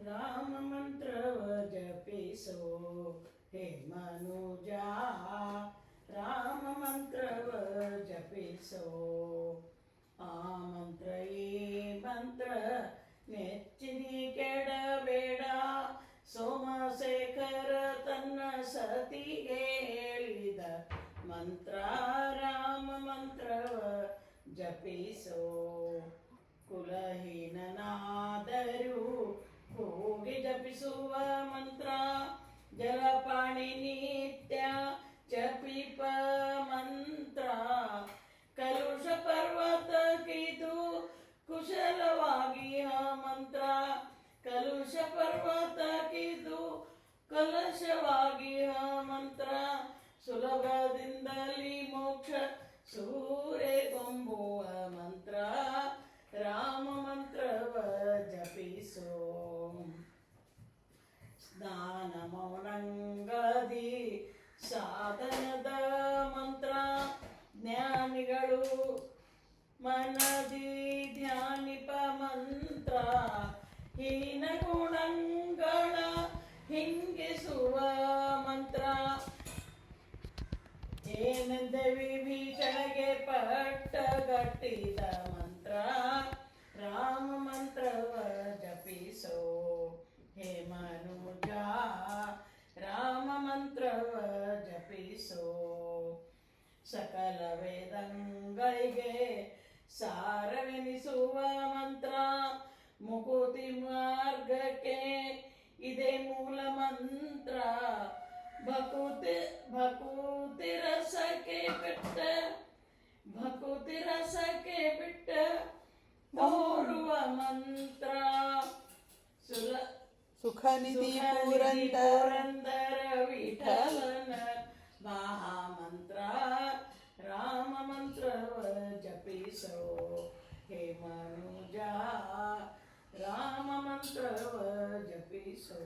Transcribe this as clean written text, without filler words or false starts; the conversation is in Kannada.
ರಾಮ ಮಂತ್ರವ ಜಪಿಸೋ ಹೇ ಮನುಜ, ರಾಮ ಮಂತ್ರವ ಜಪಿಸೋ. ಆ ಮಂತ್ರ ಈ ಮಂತ್ರ ನೆಚ್ಚಿನಿ ಕೆಡಬೇಡ, ಸೋಮಶೇಖರ ತನ್ನ ಸತಿಗೆ ಹೇಳಿದ ಮಂತ್ರ. ರಾಮ ಮಂತ್ರವ ಜಪಿಸೋ. ಕುಲಹೀನನಾದರೂ ಹೋಗಿ ಜಪಿಸುವ ಮಂತ್ರ, ಜಲಪಾಣಿ ನಿತ್ಯ ಜಪಿಪ ಮಂತ್ರ. ಕಲುಷ ಪರ್ವತ ಕಿದು ಕುಶಲವಾಗಿ ಆ ಮಂತ್ರ, ಕಲುಷ ಪರ್ವತ ಕಿದು ಕಲಶವಾಗಿ ಆ ಮಂತ್ರ. ಸುಲಭದಿಂದಲೇ ಮೋಕ್ಷ ಸೂರೆಗೊಂಬುವ ಮಂತ್ರ. ರಾಮ ಮಂತ್ರವ ಜಪಿಸೋ. ಸ್ನಾನ ಮೌನಂಗದಿ ಸಾಧನದ ಮಂತ್ರ, ಜ್ಞಾನಿಗಳು ಮನದಿ ಧ್ಯಾನಿಪ ಮಂತ್ರ. ಹೀನ ಗುಣಗಳ ಹಿಂಗಿಸುವ ಮಂತ್ರ, ಏನೆಂದ ವಿಭೀಷಣಗೆ ಪಟ್ಟಗಟ್ಟಿದ ಮಂತ್ರ. ರಾಮ ಮಂತ್ರವ ಜಪಿಸೋ ಹೇ ಮನುಜ, ರಾಮ ಮಂತ್ರವ ಜಪಿಸೋ. ಸಕಲ ವೇದಗಳಿಗೆ ಸಾರವೆನಿಸುವ ಮಂತ್ರ, ಮುಕುತಿ ಮಾರ್ಗಕ್ಕೆ ಇದೇ ಮೂಲ ಮಂತ್ರ. ಭಕುತಿ ರಸಕ್ಕೆ ಬಿಟ್ಟ, ಭಕುತಿ ರಸಕ್ಕೆ ಬಿಟ್ಟ ಓಡುವ ಮಂತ್ರ. ಸುಖನಿಧಿ ಪುರಂದರ ವಿಠಲನ ಮಹಾಮಂತ್ರ. ರಾಮ ಮಂತ್ರವ ಜಪಿಸೋ ಹೇ ಮನುಜ, ರಾಮ ಮಂತ್ರವ ಜಪಿಸೋ.